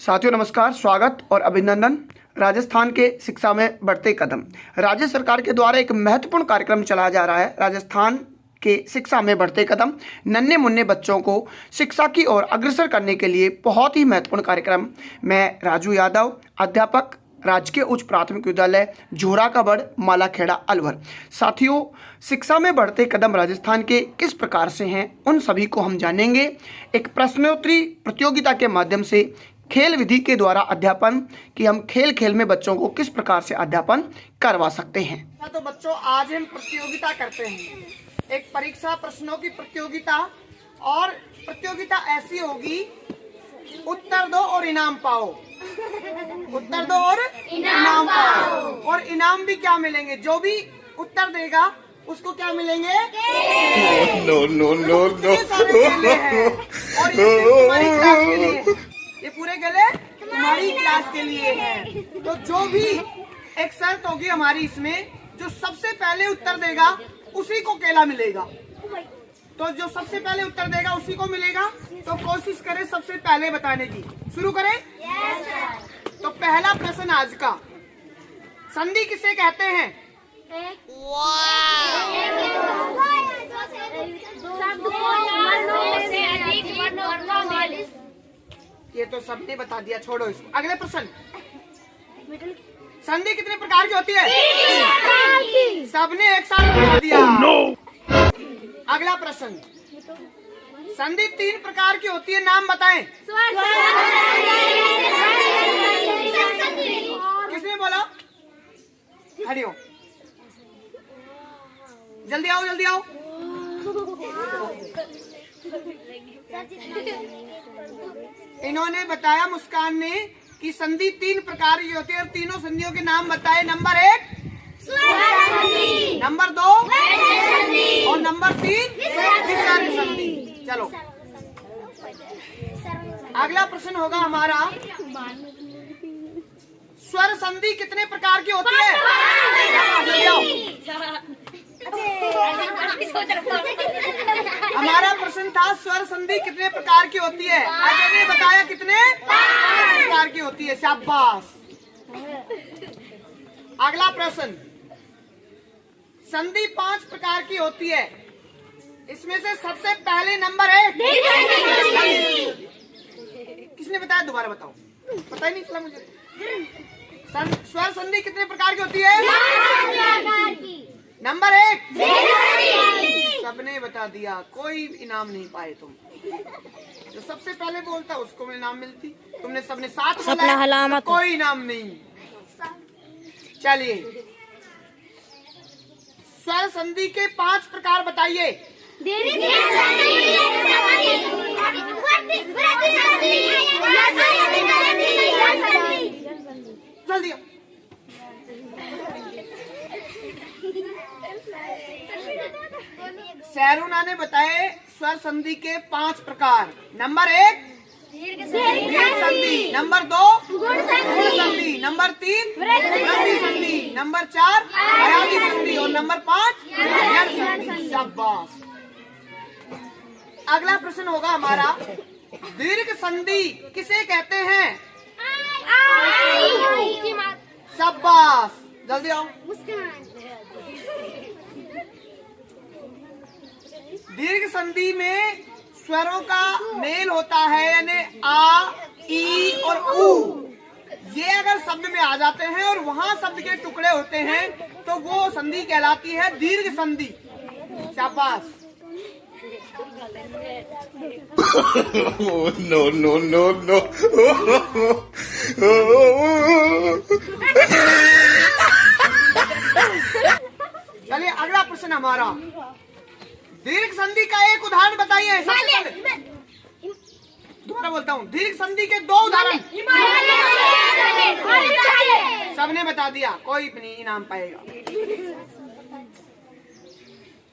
साथियों नमस्कार, स्वागत और अभिनंदन। राजस्थान के शिक्षा में बढ़ते कदम। राज्य सरकार के द्वारा एक महत्वपूर्ण कार्यक्रम चलाया जा रहा है। राजस्थान के शिक्षा में बढ़ते कदम नन्हे मुन्ने बच्चों को शिक्षा की ओर अग्रसर करने के लिए बहुत ही महत्वपूर्ण कार्यक्रम। मैं राजू यादव, अध्यापक, राजकीय उच्च प्राथमिक विद्यालय झोरा का बड़, मालाखेड़ा, अलवर। साथियों, शिक्षा में बढ़ते कदम राजस्थान के किस प्रकार से हैं, उन सभी को हम जानेंगे एक प्रश्नोत्तरी प्रतियोगिता के माध्यम से। खेल विधि के द्वारा अध्यापन कि हम खेल खेल में बच्चों को किस प्रकार से अध्यापन करवा सकते हैं। तो बच्चों, आज हम प्रतियोगिता करते हैं, एक परीक्षा प्रश्नों की प्रतियोगिता। और प्रतियोगिता ऐसी होगी, उत्तर दो और इनाम पाओ। उत्तर दो और इनाम पाओ। और इनाम भी क्या मिलेंगे? जो भी उत्तर देगा उसको क्या मिलेंगे? No no no no. सारे केले हैं और ये सिर्फ तुम्हारी क्लास के लिए है। ये पूरे केले तुम्हारी क्लास के लिए हैं। तो जो भी एक शर्त होगी हमारी इसमें, जो सबसे पहले उत्तर देगा उसी को केला मिलेगा। तो जो सबसे पहले उत्तर देगा उसी को मिलेगा। तो कोशिश करें सबसे पहले बताने की। शुरू करें? Yes sir. तो पहला प्रश्न आज का, संधि किसे कहते हैं? ये तो सबने बता दिया, छोड़ो इसको। अगले प्रश्न, संधि कितने प्रकार की होती है? सबने एक साथ बता दिया। अगला प्रश्न, संधि 3 प्रकार की होती है, नाम बताएं। किसने बोला? हरिओम, जल्दी आओ जल्दी आओ। इन्होंने बताया, मुस्कान ने, कि संधि 3 प्रकार की होती है और तीनों संधियों के नाम बताए। नंबर 1 नंबर 2 और नंबर 3 विसर्ग संधि। चलो अगला प्रश्न होगा हमारा, स्वर संधि कितने प्रकार की होती है? हमारा प्रश्न था स्वर संधि कितने प्रकार की होती है। अजय ने बताया कितने प्रकार की होती है। शाबाश। अगला प्रश्न, संधि 5 प्रकार की होती है। इसमें से सबसे पहले नंबर 1 किसने बताया? दोबारा बताओ, पता ही नहीं चला मुझे। स्वर संधि कितने प्रकार की होती है? नंबर 1 सबने बता दिया, कोई इनाम नहीं पाए तुम। जो सबसे पहले बोलता उसको इनाम मिलती। तुमने सबने साथ बोला तो कोई इनाम नहीं। चलिए, स्वर संधि के 5 प्रकार बताइए। जल्दी। शहरुना ने बताए स्वर संधि के 5 प्रकार। नंबर 1 दीर्घ संधि, नंबर 2 गुण संधि, नंबर 3 वृद्धि संधि, नंबर 4 हयाती संधि और नंबर 5 यण संधि। शाबाश। अगला प्रश्न होगा हमारा, दीर्घ संधि किसे कहते हैं? शाबाश, जल्दी आओ। दीर्घ संधि में स्वरों का मेल होता है, यानी आ, ई और ऊ। ये अगर शब्द में आ जाते हैं और वहां शब्द के टुकड़े होते हैं तो वो संधि कहलाती है दीर्घ संधि। शाबाश। No no no no. चलिए अगला प्रश्न हमारा, दीर्घ संधि का एक उदाहरण बताइए। दोबारा बोलता हूँ, दीर्घ संधि के 2 उदाहरण। सबने बता दिया, कोई नहीं इनाम पाएगा।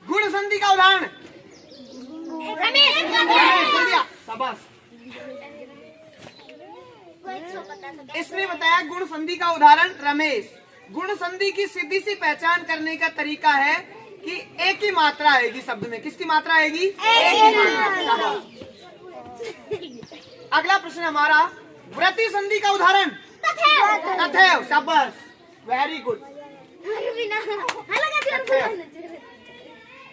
गुण संधि का उदाहरण। शाबाश। इसने बताया गुण संधि का उदाहरण रमेश। गुण संधि की सीधी सी पहचान करने का तरीका है कि एक ही मात्रा आएगी शब्द में। किसकी मात्रा आएगी? एक ही मात्रा। अगला प्रश्न हमारा, वृद्धि संधि का उदाहरण तथैव। शाबाश, वेरी गुड।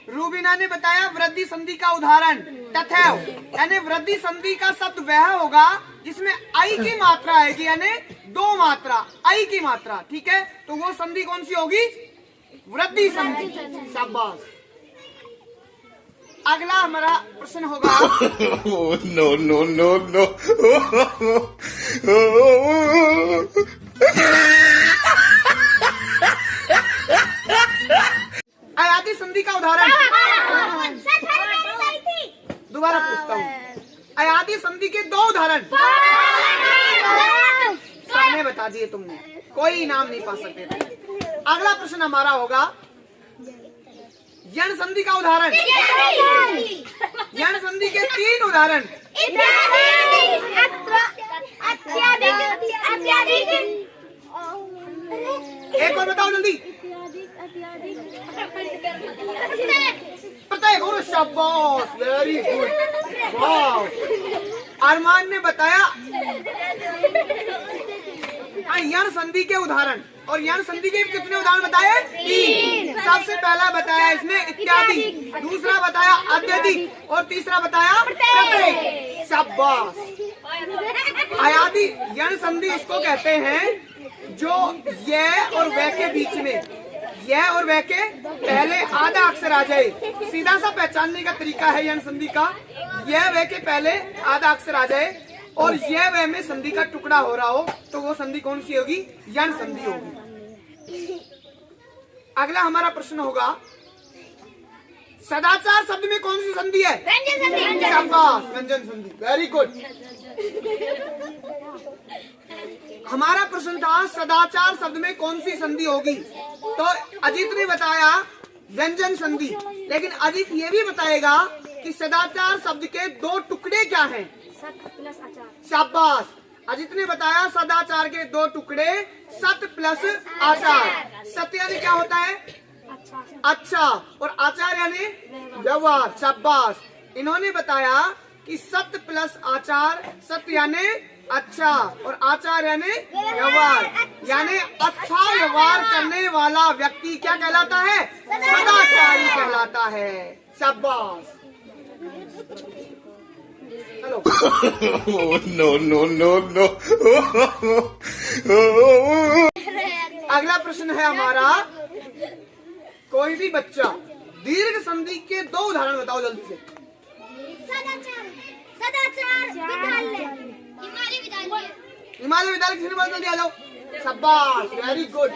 रूबीना ने बताया वृद्धि संधि का उदाहरण तथैव, यानी वृद्धि संधि का शब्द वह होगा जिसमें आई की मात्रा आएगी, यानी दो मात्रा, आई की मात्रा। ठीक है, तो वो संधि कौन सी होगी? वृद्धि संधि। शाबाश। अगला हमारा प्रश्न होगा no, no, no, no. आयाती संधि का उदाहरण। दोबारा पूछता हूँ, आयाती संधि के दो उदाहरण। सामने बता दिए तुमने, कोई इनाम नहीं पा सकते थे। अगला प्रश्न हमारा होगा यण संधि का उदाहरण। यण संधि के 3 उदाहरण। एक और बताओ जल्दी। प्रत्येक। और शाबाश, वेरी गुड, वाह। अरमान ने बताया यण संधि के उदाहरण, और यण संधि के कितने उदाहरण बताए? 3। सबसे पहला बताया इसने इत्यादि, दूसरा बताया अत्यधिक, और तीसरा बताया प्रत्येक। शाबाश। आयादी यण संधि इसको कहते हैं जो यह और वह के बीच में, यह और वह के पहले आधा अक्षर आ जाए। सीधा सा पहचानने का तरीका है यण संधि का, यह वह के पहले आधा अक्षर आ जाए और यह वह में संधि का टुकड़ा हो रहा हो, तो वो संधि कौन सी होगी? यण संधि होगी। अगला हमारा प्रश्न होगा सदाचार शब्द में कौन सी संधि है? शाबाश, व्यंजन संधि, वेरी गुड। हमारा प्रश्न था सदाचार शब्द में कौन सी संधि होगी, तो अजीत ने बताया व्यंजन संधि, लेकिन अजीत ये भी बताएगा कि सदाचार शब्द के 2 टुकड़े क्या हैं? शाबाश। अजीत ने बताया सदाचार के 2 टुकड़े सत प्लस आचार। सत्य यानी क्या होता है? अच्छा, और आचार यानी व्यवहार। शाबाश। इन्होंने बताया कि सत्य प्लस आचार, सत्य यानी अच्छा और आचार यानी व्यवहार, यानी अच्छा व्यवहार करने वाला व्यक्ति क्या कहलाता है? सदाचारी कहलाता है। शाबाश। Hello. no, no, no, no. अगला प्रश्न है हमारा, कोई भी बच्चा दीर्घ संधि के 2 उदाहरण बताओ जल्दी से। हिमालय विद्यालय किसने बोला? जल्दी आ जाओ। शाबाश, वेरी गुड।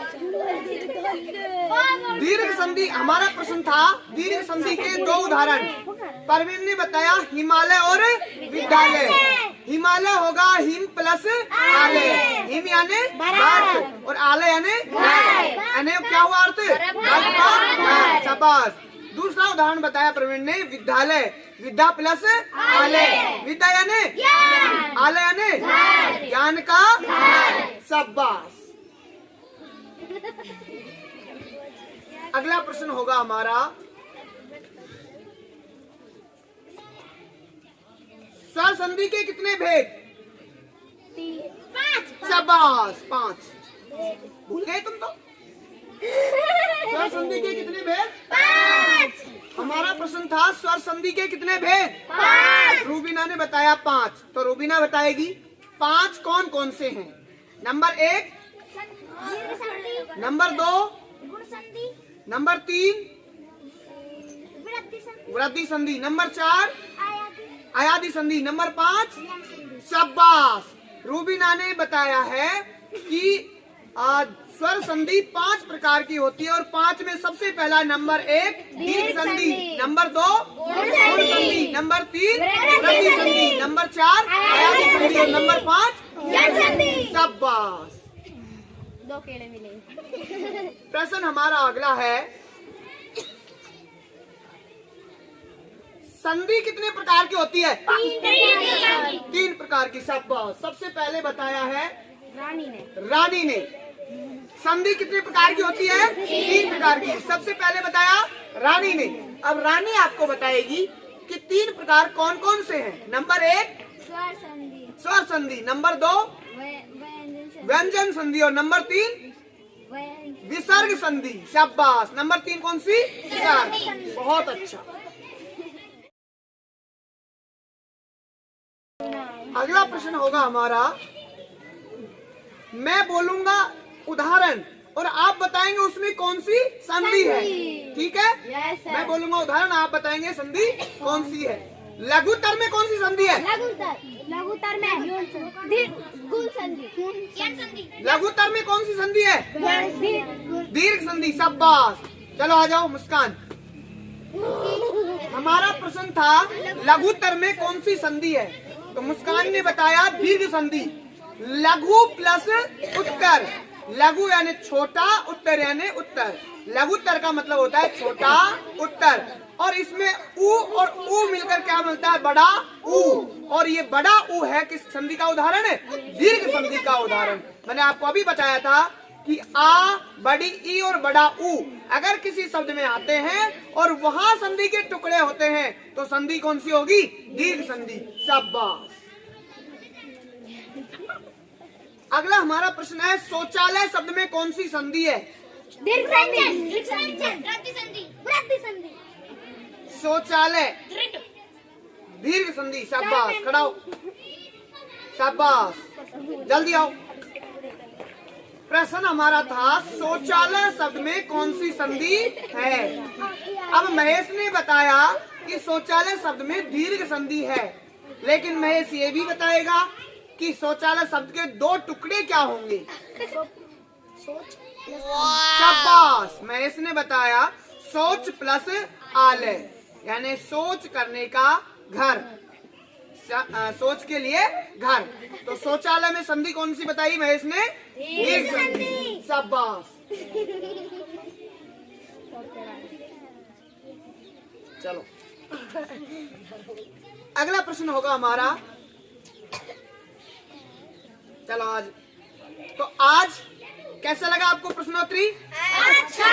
दीर्घ संधि, हमारा प्रश्न था दीर्घ संधि के 2 उदाहरण। परवीन ने बताया हिमालय और विद्यालय। हिमालय होगा हिम प्लस आलय, हिम यानी बर्फ और आलय यानी क्या हुआ अर्थ? शाबाश। दूसरा उदाहरण बताया प्रवीण ने विद्यालय, विद्या प्लस आलय, विद्या यानी आलय यानी ज्ञान का। शाबाश। अगला प्रश्न होगा हमारा स्वर संधि के कितने भेद? 5। शाबाश, 5। भूल गए तुम तो। स्वर संधि के कितने भेद? 5। हमारा प्रश्न था स्वर संधि के कितने भेद? 5। रूबीना ने बताया 5, तो रूबीना बताएगी 5 कौन कौन से हैं? नंबर 1 नंबर 2, नंबर 3 वृद्धि संधि, नंबर 4 आयादी संधि, नंबर 5 शाबाश। रूबीना ने बताया है कि स्वर संधि 5 प्रकार की होती है और 5 में सबसे पहला नंबर 1 दीर्घ संधि, नंबर 2 गुण संधि, नंबर 3 वृद्धि संधि, नंबर 4 आयादी संधि और नंबर 5 शाबाश। 2 केले मिले। प्रश्न हमारा अगला है संधि कितने प्रकार की होती है? 3 प्रकार की। शाबाश। सबसे पहले बताया है रानी ने संधि कितने प्रकार की होती है? 3 प्रकार की। सबसे पहले बताया रानी ने। अब रानी आपको बताएगी कि 3 प्रकार कौन कौन से हैं। नंबर 1 स्वर संधि, स्वर संधि। नंबर 2 व्यंजन संधि। और नंबर 3 विसर्ग संधि। शाबाश। नंबर 3 कौन सी? विसर्ग। बहुत अच्छा। अगला प्रश्न होगा हमारा, मैं बोलूंगा उदाहरण और आप बताएंगे उसमें कौन सी संधि है। ठीक है? Yes, sir. मैं बोलूंगा उदाहरण, आप बताएंगे संधि कौन सी है। लघुत्तर में कौन सी संधि है? लघुत्तर में गुण संधि। लघुत्तर में कौन सी संधि है? दीर्घ संधि। शाबाश। चलो आ जाओ मुस्कान। हमारा प्रश्न था लघुत्तर में कौन सी संधि है, तो मुस्कान ने बताया दीर्घ संधि। लघु प्लस उत्तर। लघु यानी छोटा, उत्तर यानी उत्तर। लघुत्तर का मतलब होता है छोटा उत्तर, और इसमें उ और उ मिलकर क्या मिलता है? बड़ा उ। और ये बड़ा उ है किस संधि का उदाहरण है? दीर्घ संधि का उदाहरण। मैंने आपको अभी बताया था कि आ, बड़ी ई और बड़ा उ अगर किसी शब्द में आते हैं और वहां संधि के टुकड़े होते हैं तो संधि कौन सी होगी? दीर्घ संधि। शाबाश। अगला हमारा प्रश्न है, शौचालय शब्द में कौन सी संधि है? शौचालय दीर्घ संधि। शाबाश। खड़ा हो। शाबाश। जल्दी आओ। प्रश्न हमारा था शौचालय शब्द में कौन सी संधि है। अब महेश ने बताया कि शौचालय शब्द में दीर्घ संधि है, लेकिन महेश ये भी बताएगा कि शौचालय शब्द के 2 टुकड़े क्या होंगे। शाबाश। महेश ने बताया शौच प्लस आलय, यानी शौच करने का घर, सोच के लिए घर। तो शौचालय में संधि कौन सी बताई महेश ने? दीर्घ संधि। शाबाश। चलो अगला प्रश्न होगा हमारा। चलो आज आज कैसा लगा आपको प्रश्नोत्तरी? अच्छा।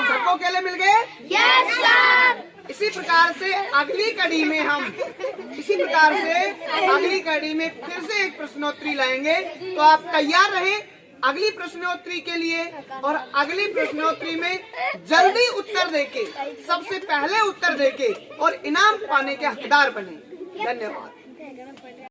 सबको केले मिल गए? Yes sir. इसी प्रकार से अगली कड़ी में फिर से एक प्रश्नोत्तरी लाएंगे, तो आप तैयार रहें अगली प्रश्नोत्तरी के लिए। और अगली प्रश्नोत्तरी में जल्दी उत्तर देके, सबसे पहले उत्तर देके और इनाम पाने के हकदार बने। धन्यवाद।